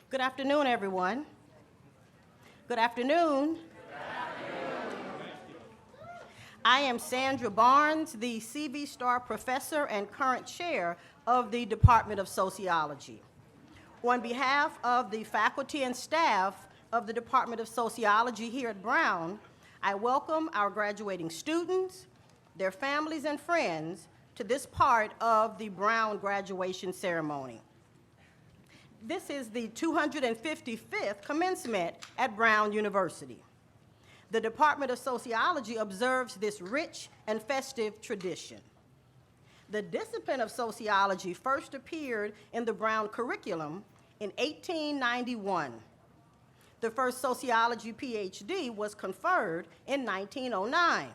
Good afternoon, everyone. Good afternoon. I am Sandra Barnes, the C.V. Starr Professor and current Chair of the Department of Sociology. On behalf of the faculty and staff of the Department of Sociology here at Brown, I welcome our graduating students, their families and friends to this part of the Brown graduation ceremony. This is the 255th commencement at Brown University. The Department of Sociology observes this rich and festive tradition. The discipline of sociology first appeared in the Brown curriculum in 1891. The first sociology PhD was conferred in 1909,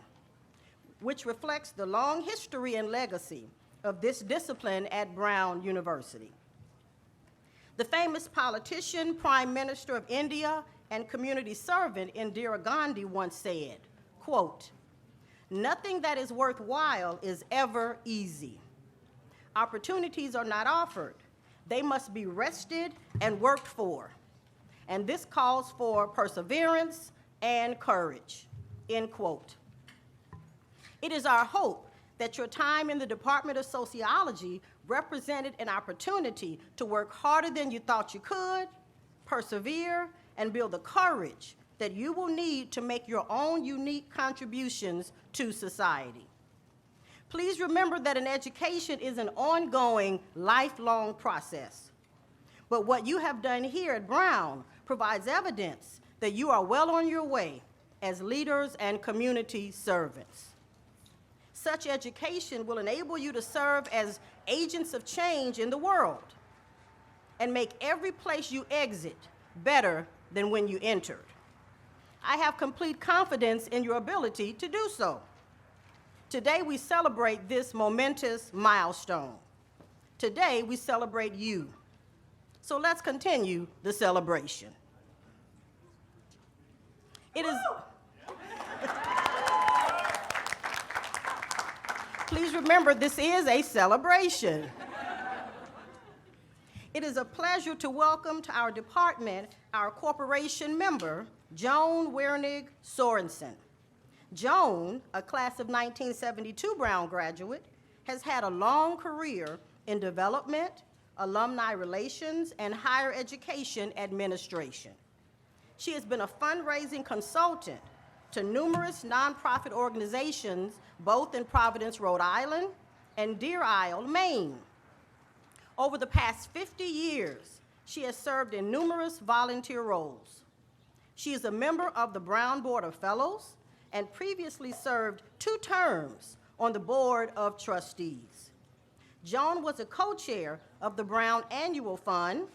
which reflects the long history and legacy of this discipline at Brown University. The famous politician, Prime Minister of India, and community servant Indira Gandhi once said, quote, "Nothing that is worthwhile is ever easy. Opportunities are not offered. They must be wrested and worked for. And this calls for perseverance and courage," end quote. It is our hope that your time in the Department of Sociology represented an opportunity to work harder than you thought you could, persevere, and build the courage that you will need to make your own unique contributions to society. Please remember that an education is an ongoing, lifelong process. But what you have done here at Brown provides evidence that you are well on your way as leaders and community servants. Such education will enable you to serve as agents of change in the world and make every place you exit better than when you entered. I have complete confidence in your ability to do so. Today we celebrate this momentous milestone. Today we celebrate you. So let's continue the celebration. It is. Please remember, this is a celebration. It is a pleasure to welcome to our department our corporation member, Joan Wernig Sorensen. Joan, a class of 1972 Brown graduate, has had a long career in development, alumni relations, and higher education administration. She has been a fundraising consultant to numerous nonprofit organizations, both in Providence, Rhode Island, and Deer Isle, Maine. Over the past 50 years, she has served in numerous volunteer roles. She is a member of the Brown Board of Fellows and previously served 2 terms on the Board of Trustees. Joan was a co-chair of the Brown Annual Fund,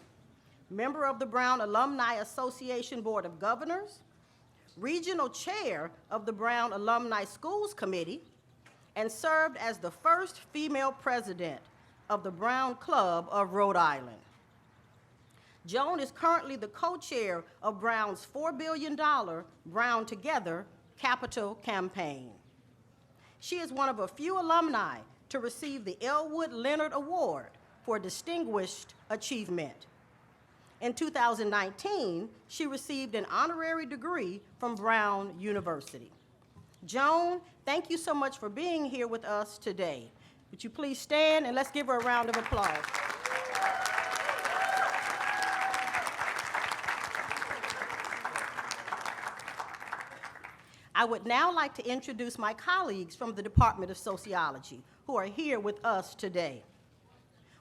member of the Brown Alumni Association Board of Governors, regional chair of the Brown Alumni Schools Committee, and served as the first female president of the Brown Club of Rhode Island. Joan is currently the co-chair of Brown's $4 billion Brown Together Capital Campaign. She is one of a few alumni to receive the Elwood Leonard Award for Distinguished Achievement. In 2019, she received an honorary degree from Brown University. Joan, thank you so much for being here with us today. Would you please stand and let's give her a round of applause. I would now like to introduce my colleagues from the Department of Sociology who are here with us today.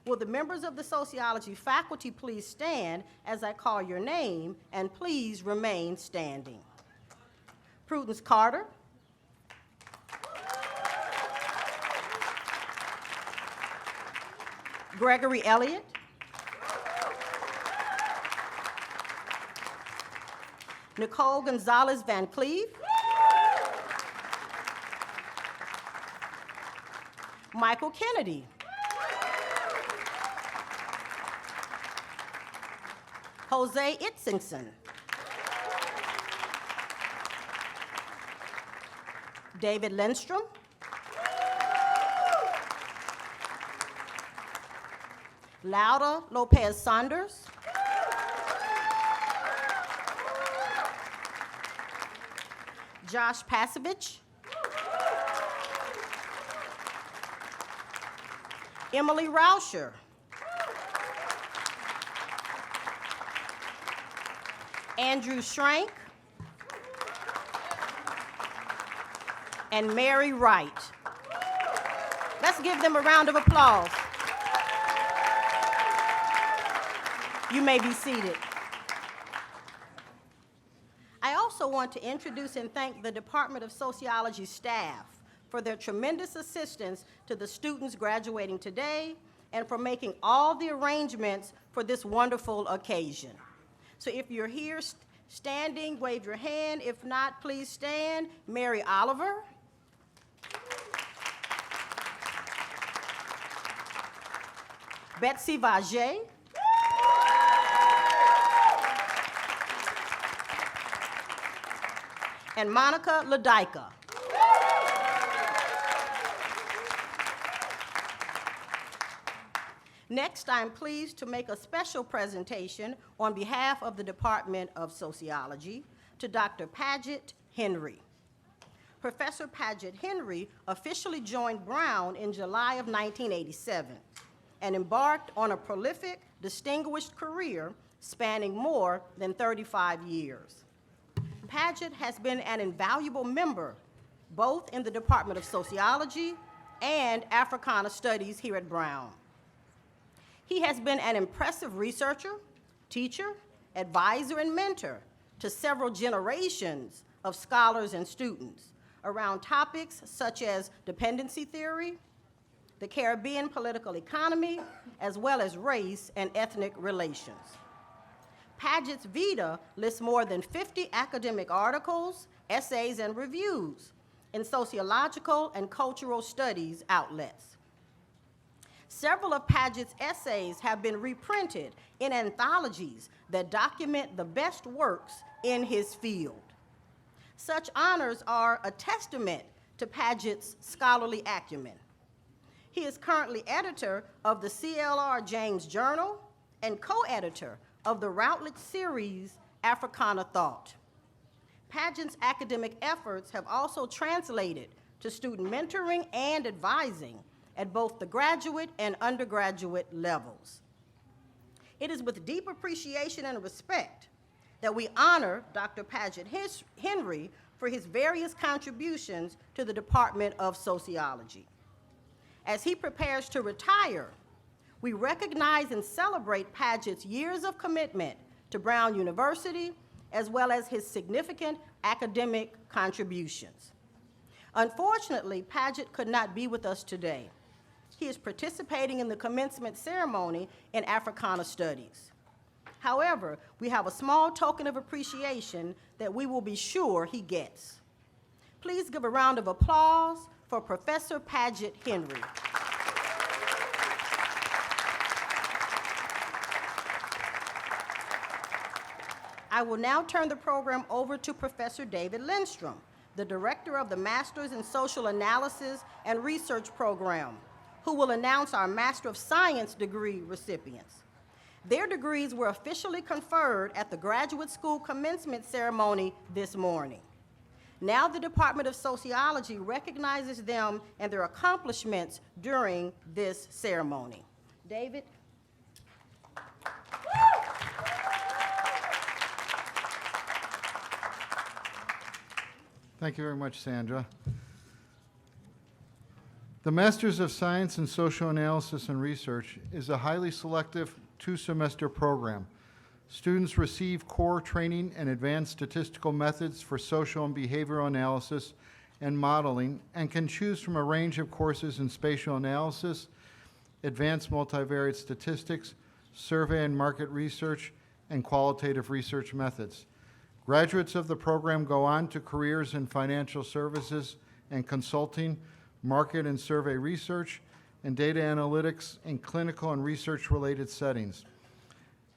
Will the members of the sociology faculty please stand as I call your name, and please remain standing. Prudence Carter. Gregory Elliott. Nicole Gonzalez Van Cleve. Michael Kennedy. Jose Itzingson. David Lindstrom. Laura Lopez Saunders. Josh Pasovich, Emily Rauscher, Andrew Schrank, and Mary Wright. Let's give them a round of applause. You may be seated. I also want to introduce and thank the Department of Sociology staff for their tremendous assistance to the students graduating today and for making all the arrangements for this wonderful occasion. So if you're here standing, wave your hand. If not, please stand. Mary Oliver. Betsy Vajay. And Monica Ladika. Next, I'm pleased to make a special presentation on behalf of the Department of Sociology to Dr. Paget Henry. Professor Paget Henry officially joined Brown in July of 1987 and embarked on a prolific, distinguished career spanning more than 35 years. Paget has been an invaluable member both in the Department of Sociology and Africana Studies here at Brown. He has been an impressive researcher, teacher, advisor, and mentor to several generations of scholars and students around topics such as dependency theory, the Caribbean political economy, as well as race and ethnic relations. Paget's vita lists more than 50 academic articles, essays, and reviews in sociological and cultural studies outlets. Several of Paget's essays have been reprinted in anthologies that document the best works in his field. Such honors are a testament to Paget's scholarly acumen. He is currently editor of the CLR James Journal and co-editor of the Routledge series, Africana Thought. Paget's academic efforts have also translated to student mentoring and advising at both the graduate and undergraduate levels. It is with deep appreciation and respect that we honor Dr. Paget Henry for his various contributions to the Department of Sociology. As he prepares to retire, we recognize and celebrate Paget's years of commitment to Brown University, as well as his significant academic contributions. Unfortunately, Paget could not be with us today. He is participating in the commencement ceremony in Africana Studies. However, we have a small token of appreciation that we will be sure he gets. Please give a round of applause for Professor Paget Henry. I will now turn the program over to Professor David Lindstrom, the director of the Masters in Social Analysis and Research Program, who will announce our Master of Science degree recipients. Their degrees were officially conferred at the graduate school commencement ceremony this morning. Now the Department of Sociology recognizes them and their accomplishments during this ceremony. David? Thank you very much, Sandra. The Masters of Science in Social Analysis and Research is a highly selective two-semester program. Students receive core training and advanced statistical methods for social and behavioral analysis and modeling, and can choose from a range of courses in spatial analysis, advanced multivariate statistics, survey and market research, and qualitative research methods. Graduates of the program go on to careers in financial services and consulting, market and survey research, and data analytics in clinical and research-related settings.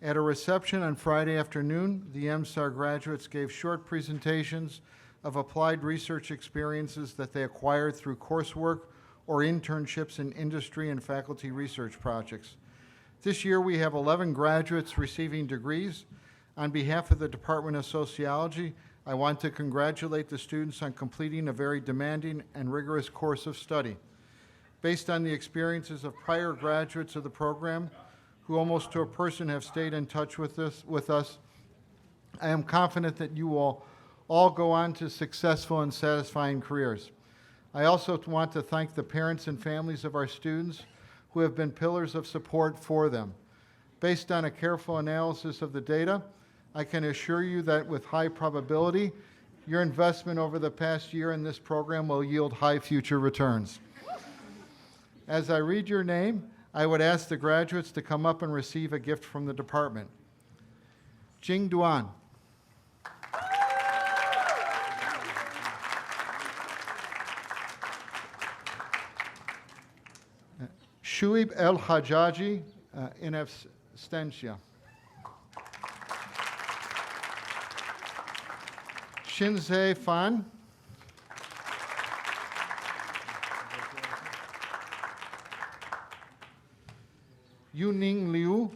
At a reception on Friday afternoon, the MSAR graduates gave short presentations of applied research experiences that they acquired through coursework or internships in industry and faculty research projects. This year, we have 11 graduates receiving degrees. On behalf of the Department of Sociology, I want to congratulate the students on completing a very demanding and rigorous course of study. Based on the experiences of prior graduates of the program, who almost to a person have stayed in touch with us, I am confident that you will all go on to successful and satisfying careers. I also want to thank the parents and families of our students who have been pillars of support for them. Based on a careful analysis of the data, I can assure you that with high probability, your investment over the past year in this program will yield high future returns. As I read your name, I would ask the graduates to come up and receive a gift from the department. Jing Duan. Shuib El Hajaji, in absentia. Shinzei Fan. Yuning Liu.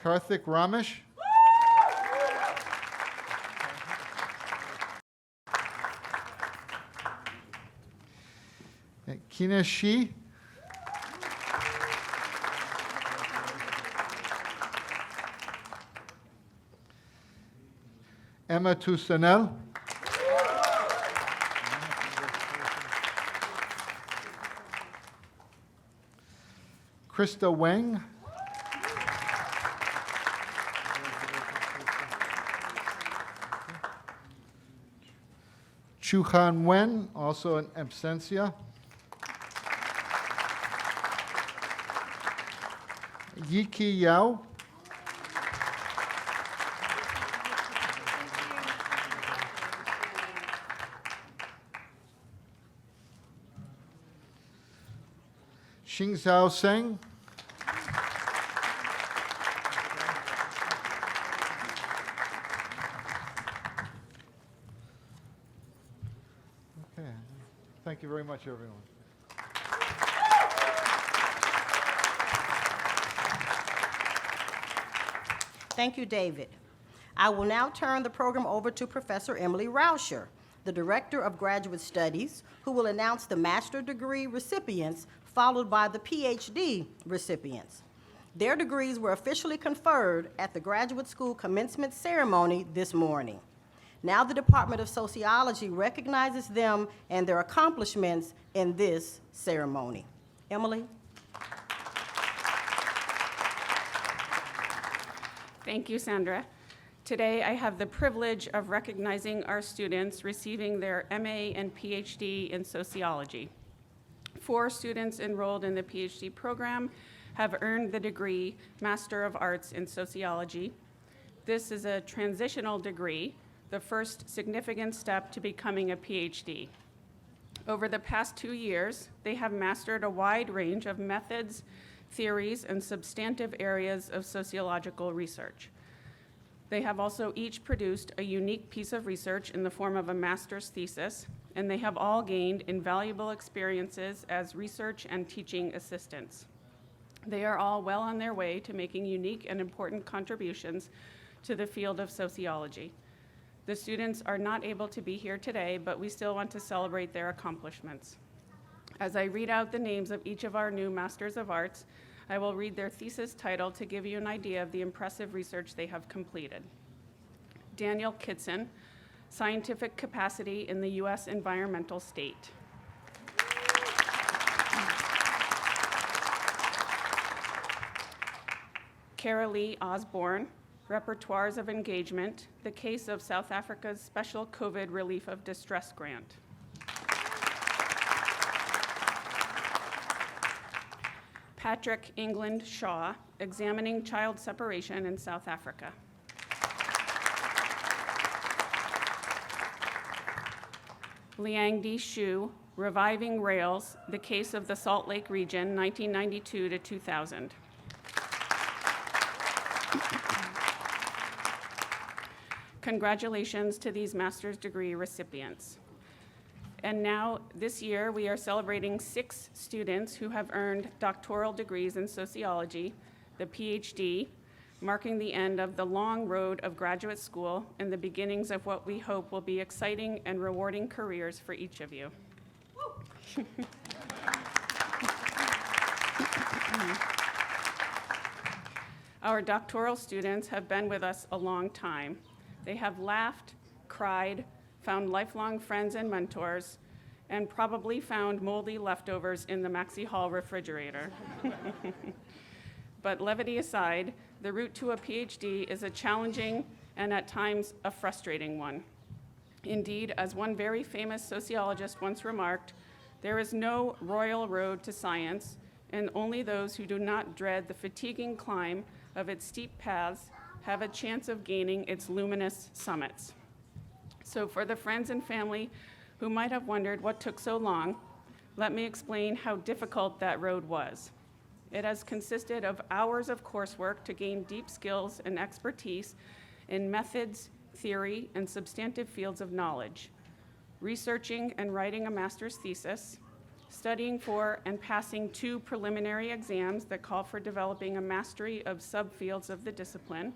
Karthik Ramesh. Kineshi. Emma Toussaint. Krista Wang. Chu Han Wen, also in absentia. Yiki Yao. Xingzhao Seng. Okay. Thank you very much, everyone. Thank you, David. I will now turn the program over to Professor Emily Rauscher, the Director of Graduate Studies, who will announce the master's degree recipients, followed by the PhD recipients. Their degrees were officially conferred at the Graduate School Commencement Ceremony this morning. Now the Department of Sociology recognizes them and their accomplishments in this ceremony. Emily? Thank you, Sandra. Today, I have the privilege of recognizing our students receiving their MA and PhD in sociology. 4 students enrolled in the PhD program have earned the degree Master of Arts in Sociology. This is a transitional degree, the first significant step to becoming a PhD. Over the past 2 years, they have mastered a wide range of methods, theories, and substantive areas of sociological research. They have also each produced a unique piece of research in the form of a master's thesis, and they have all gained invaluable experiences as research and teaching assistants. They are all well on their way to making unique and important contributions to the field of sociology. The students are not able to be here today, but we still want to celebrate their accomplishments. As I read out the names of each of our new Masters of Arts, I will read their thesis title to give you an idea of the impressive research they have completed. Daniel Kitson, Scientific Capacity in the U.S. Environmental State. Cara Lee Osborne, Repertoires of Engagement, the Case of South Africa's Special COVID Relief of Distress Grant. Patrick England Shaw, Examining Child Separation in South Africa. Liang Di Shu, Reviving Rails, the Case of the Salt Lake Region, 1992 to 2000. Congratulations to these master's degree recipients. And now, this year, we are celebrating 6 students who have earned doctoral degrees in sociology, the PhD, marking the end of the long road of graduate school and the beginnings of what we hope will be exciting and rewarding careers for each of you. Our doctoral students have been with us a long time. They have laughed, cried, found lifelong friends and mentors, and probably found moldy leftovers in the Maxi Hall refrigerator. But levity aside, the route to a PhD is a challenging and at times a frustrating one. Indeed, as one very famous sociologist once remarked, there is no royal road to science, and only those who do not dread the fatiguing climb of its steep paths have a chance of gaining its luminous summits. So for the friends and family who might have wondered what took so long, let me explain how difficult that road was. It has consisted of hours of coursework to gain deep skills and expertise in methods, theory, and substantive fields of knowledge, researching and writing a master's thesis, studying for and passing 2 preliminary exams that call for developing a mastery of subfields of the discipline,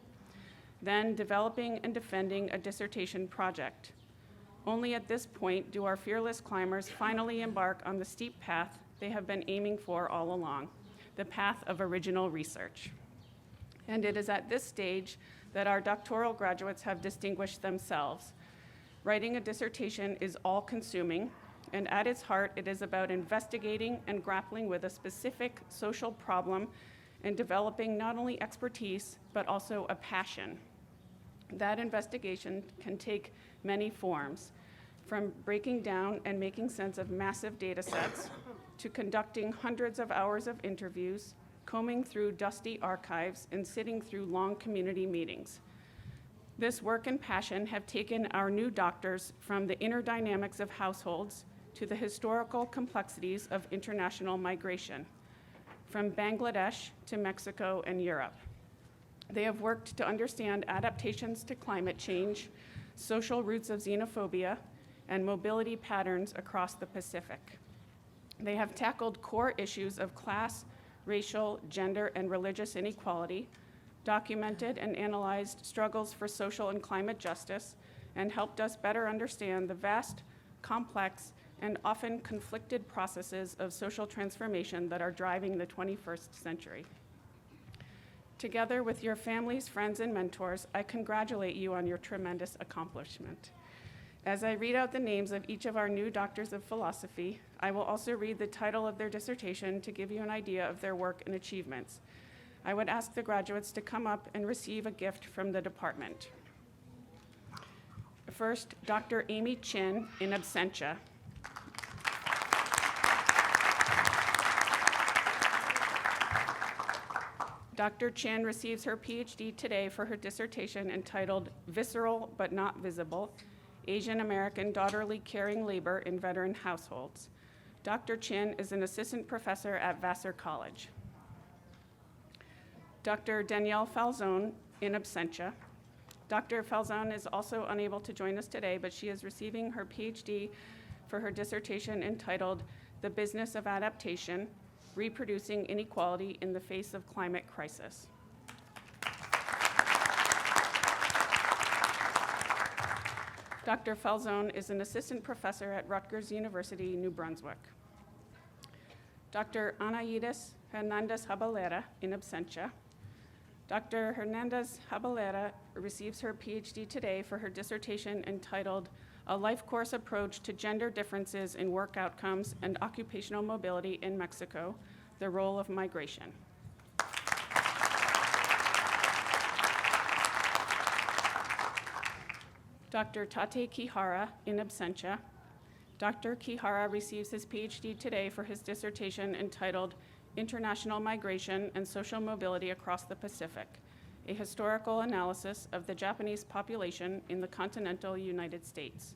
then developing and defending a dissertation project. Only at this point do our fearless climbers finally embark on the steep path they have been aiming for all along, the path of original research. And it is at this stage that our doctoral graduates have distinguished themselves. Writing a dissertation is all-consuming, and at its heart, it is about investigating and grappling with a specific social problem and developing not only expertise, but also a passion. That investigation can take many forms, from breaking down and making sense of massive data sets, to conducting hundreds of hours of interviews, combing through dusty archives, and sitting through long community meetings. This work and passion have taken our new doctors from the inner dynamics of households to the historical complexities of international migration, from Bangladesh to Mexico and Europe. They have worked to understand adaptations to climate change, social roots of xenophobia, and mobility patterns across the Pacific. They have tackled core issues of class, racial, gender, and religious inequality, documented and analyzed struggles for social and climate justice, and helped us better understand the vast, complex, and often conflicted processes of social transformation that are driving the 21st century. Together with your families, friends, and mentors, I congratulate you on your tremendous accomplishment. As I read out the names of each of our new doctors of philosophy, I will also read the title of their dissertation to give you an idea of their work and achievements. I would ask the graduates to come up and receive a gift from the department. First, Dr. Amy Chin in absentia. Dr. Chin receives her PhD today for her dissertation entitled Visceral but Not Visible, Asian American Daughterly Caring Labor in Veteran Households. Dr. Chin is an assistant professor at Vassar College. Dr. Danielle Falzone in absentia. Dr. Falzone is also unable to join us today, but she is receiving her PhD for her dissertation entitled The Business of Adaptation, Reproducing Inequality in the Face of Climate Crisis. Dr. Falzone is an assistant professor at Rutgers University, New Brunswick. Dr. Anaides Hernandez-Habalera in absentia. Dr. Hernandez-Habalera receives her PhD today for her dissertation entitled A Life Course Approach to Gender Differences in Work Outcomes and Occupational Mobility in Mexico, the Role of Migration. Dr. Tate Kihara in absentia. Dr. Kihara receives his PhD today for his dissertation entitled International Migration and Social Mobility Across the Pacific, a historical analysis of the Japanese population in the continental United States.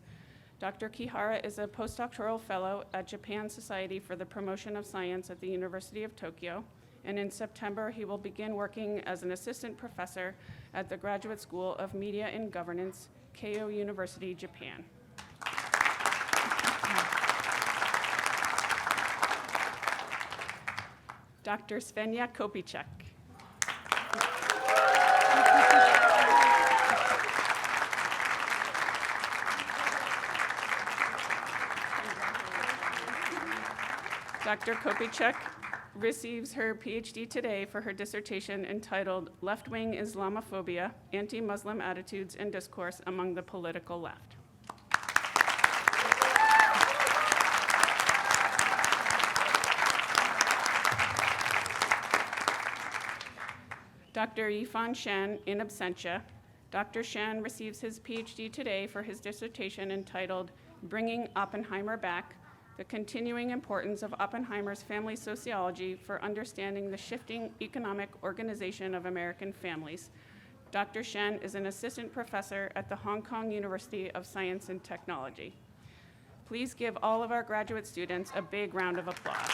Dr. Kihara is a postdoctoral fellow at Japan Society for the Promotion of Science at the University of Tokyo, and in September he will begin working as an assistant professor at the Graduate School of Media and Governance, Keio University, Japan. Dr. Svenja Kopicek. Dr. Kopicek receives her PhD today for her dissertation entitled Left-Wing Islamophobia, Anti-Muslim Attitudes and Discourse Among the Political Left. Dr. Yifan Shen, in absentia. Dr. Shen receives his PhD today for his dissertation entitled Bringing Oppenheimer Back, the continuing importance of Oppenheimer's family sociology for understanding the shifting economic organization of American families. Dr. Shen is an assistant professor at the Hong Kong University of Science and Technology. Please give all of our graduate students a big round of applause.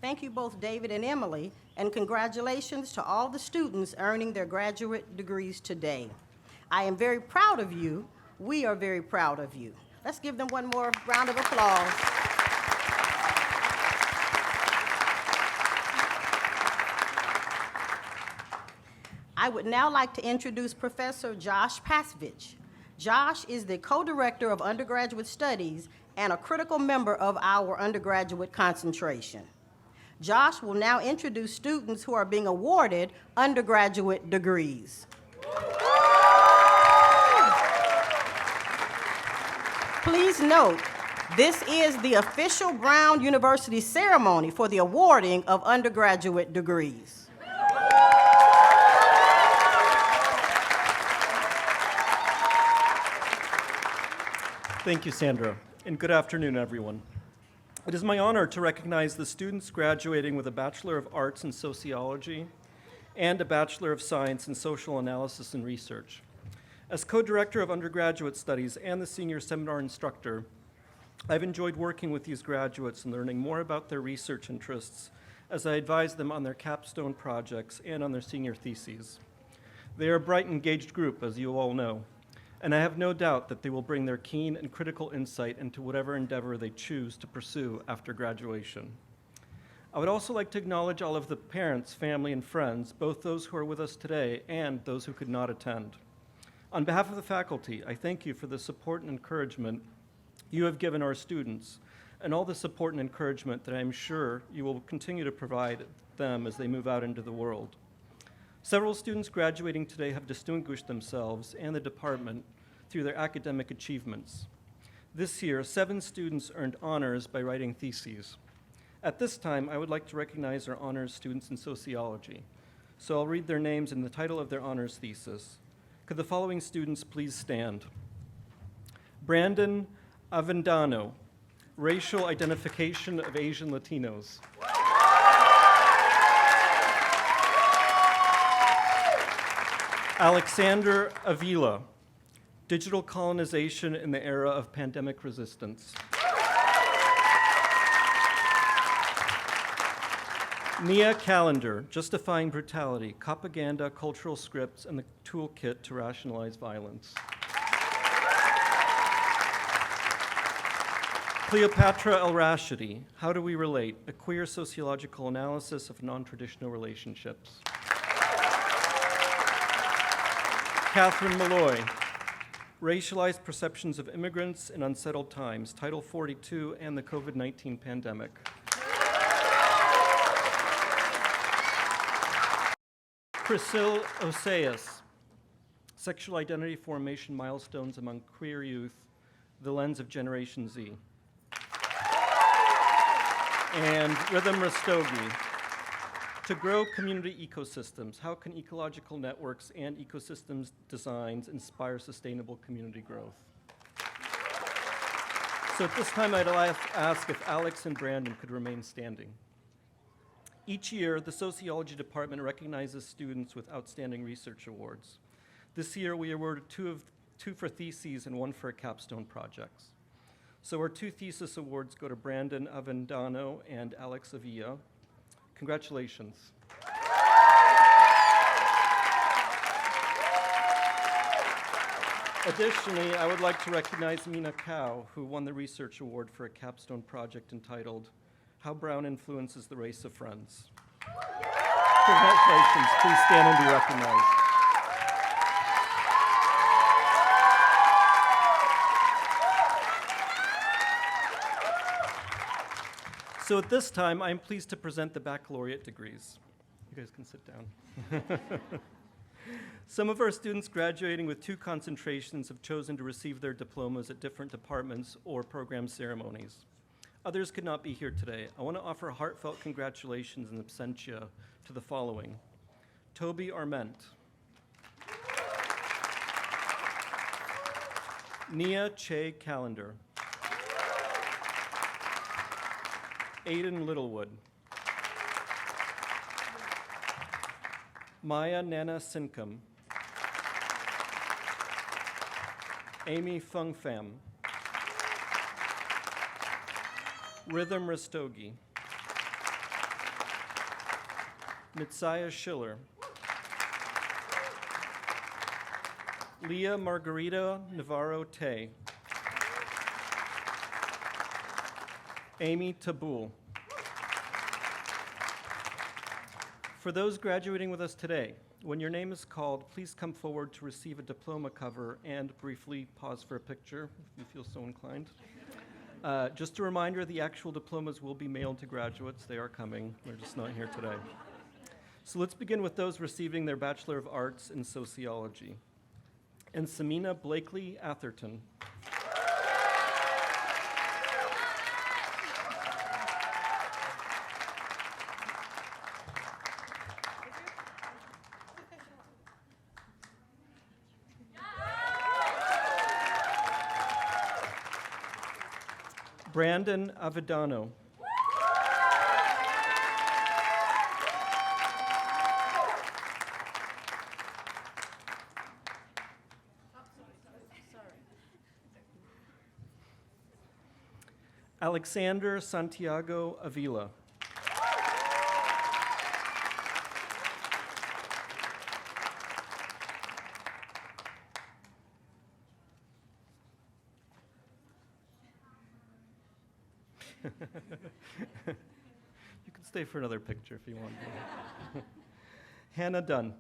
Thank you both, David and Emily, and congratulations to all the students earning their graduate degrees today. I am very proud of you. We are very proud of you. Let's give them one more round of applause. I would now like to introduce Professor Josh Pasvich. Josh is the co-director of undergraduate studies and a critical member of our undergraduate concentration. Josh will now introduce students who are being awarded undergraduate degrees. Please note, this is the official Brown University ceremony for the awarding of undergraduate degrees. Thank you, Sandra, and good afternoon, everyone. It is my honor to recognize the students graduating with a Bachelor of Arts in Sociology and a Bachelor of Science in Social Analysis and Research. As co-director of undergraduate studies and the senior seminar instructor, I've enjoyed working with these graduates and learning more about their research interests as I advise them on their capstone projects and on their senior theses. They are a bright, engaged group, as you all know, and I have no doubt that they will bring their keen and critical insight into whatever endeavor they choose to pursue after graduation. I would also like to acknowledge all of the parents, family, and friends, both those who are with us today and those who could not attend. On behalf of the faculty, I thank you for the support and encouragement you have given our students, and all the support and encouragement that I am sure you will continue to provide them as they move out into the world. Several students graduating today have distinguished themselves and the department through their academic achievements. This year, 7 students earned honors by writing theses. At this time, I would like to recognize our honors students in sociology. So I'll read their names and the title of their honors thesis. Could the following students please stand? Brandon Avendano, Racial Identification of Asian Latinos. Alexander Avila, Digital Colonization in the Era of Pandemic Resistance. Nia Callender, Justifying Brutality, Propaganda, Cultural Scripts, and the Toolkit to Rationalize Violence. Cleopatra El-Rashidi, How Do We Relate? A Queer Sociological Analysis of Non-Traditional Relationships. Catherine Malloy, Racialized Perceptions of Immigrants in Unsettled Times, Title 42 and the COVID-19 Pandemic. Priscilla Oseas, Sexual Identity Formation Milestones Among Queer Youth, The Lens of Generation Z. And Rhythm Rastogi, To Grow Community Ecosystems, How Can Ecological Networks and Ecosystems Designs Inspire Sustainable Community Growth? So at this time, I'd ask if Alex and Brandon could remain standing. Each year, the Sociology Department recognizes students with outstanding research awards. This year, we awarded two for theses and 1 for capstone projects. So our 2 thesis awards go to Brandon Avendano and Alex Avila. Congratulations. Additionally, I would like to recognize Mina Cow, who won the research award for a capstone project entitled How Brown Influences the Race of Friends. Congratulations. Please stand and be recognized. So at this time, I'm pleased to present the baccalaureate degrees. You guys can sit down. Some of our students graduating with 2 concentrations have chosen to receive their diplomas at different departments or program ceremonies. Others could not be here today. I want to offer heartfelt congratulations in absentia to the following: Toby Arment, Nia Che Callender, Aiden Littlewood, Maya Nana Sincom, Amy Fung Pham, Rhythm Rastogi, Mitsaya Schiller, Leah Margarita Navarro Tay, Amy Tabul. For those graduating with us today, when your name is called, please come forward to receive a diploma cover and briefly pause for a picture if you feel so inclined. Just a reminder, the actual diplomas will be mailed to graduates. They are coming. They're just not here today. So let's begin with those receiving their Bachelor of Arts in Sociology. And Samina Blakely Atherton. Brandon Avedano. Alexander Santiago Avila. You can stay for another picture if you want. Hannah Dunn.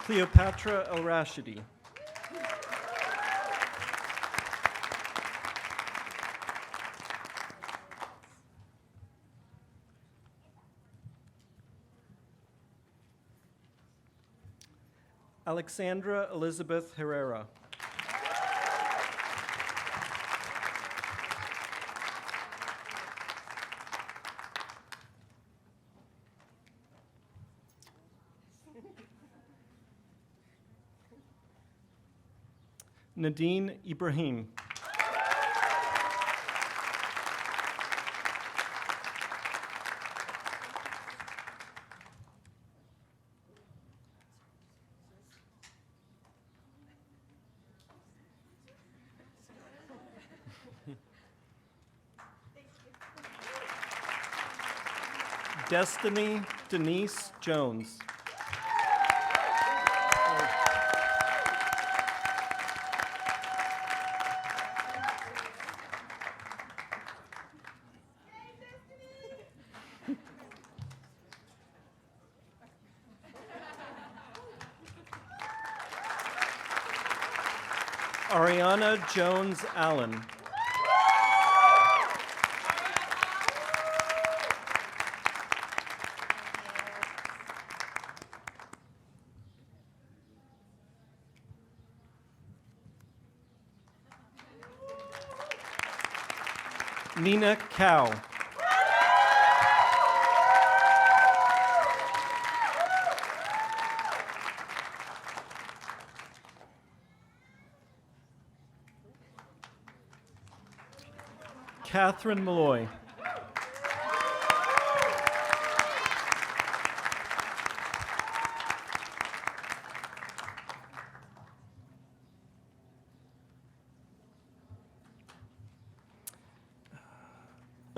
Cleopatra El-Rashidi. Alexandra Elizabeth Herrera. Nadine Ibrahim. Destiny Denise Jones. Ariana Jones Allen. Nina Cow. Catherine Malloy.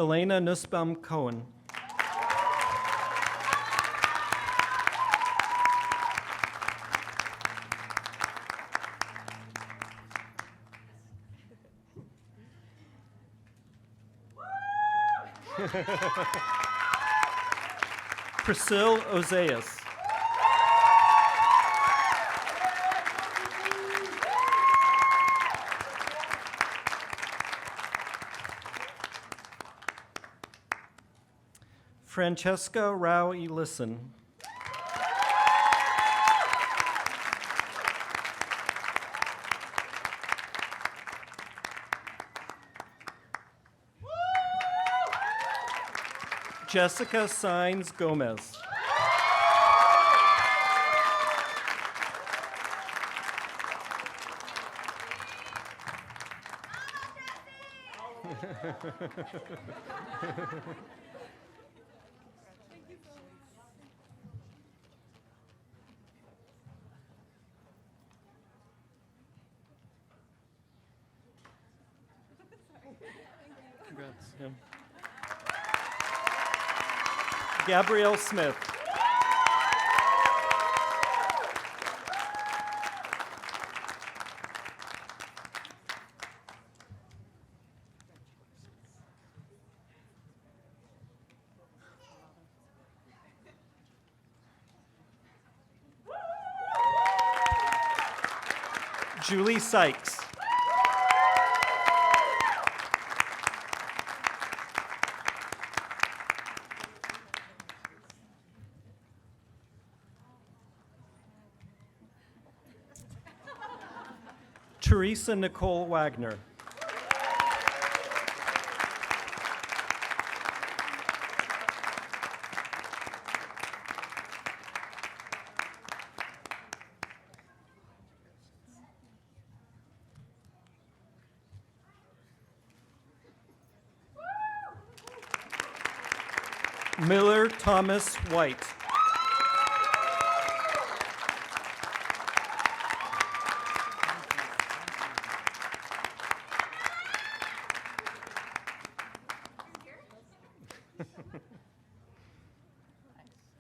Elena Nussbaum-Cohen. Priscilla Ozeas. Francesca Rao Elison. Jessica Saenz Gomez. Congrats. Yeah. Gabrielle Smith. Julie Sykes. Teresa Nicole Wagner. Miller Thomas White.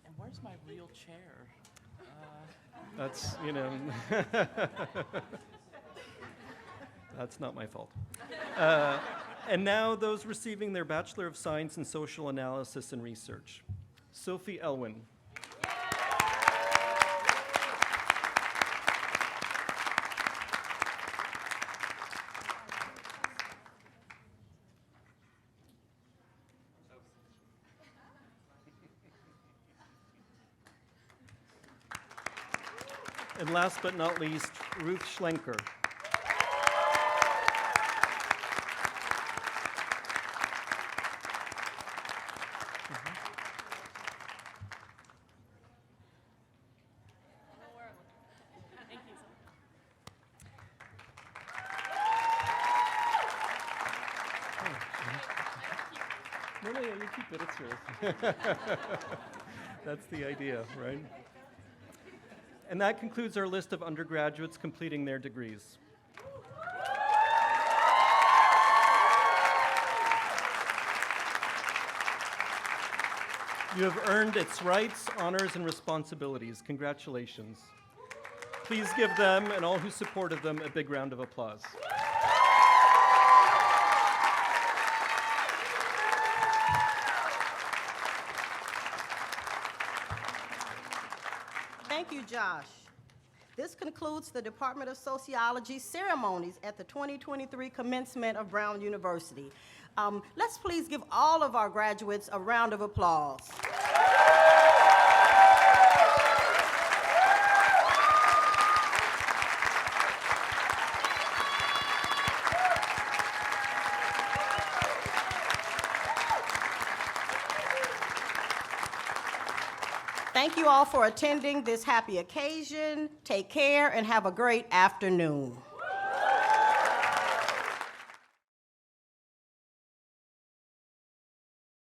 And where's my real chair? That's, that's not my fault. And now those receiving their Bachelor of Science in Social Analysis and Research. Sophie Elwin. And last but not least, Ruth Schlenker. No, you keep it, it's yours. That's the idea, right? And that concludes our list of undergraduates completing their degrees. You have earned its rights, honors, and responsibilities. Congratulations. Please give them and all who supported them a big round of applause. Thank you, Josh. This concludes the Department of Sociology ceremonies at the 2023 commencement of Brown University. Let's please give all of our graduates a round of applause. Thank you all for attending this happy occasion. Take care and have a great afternoon.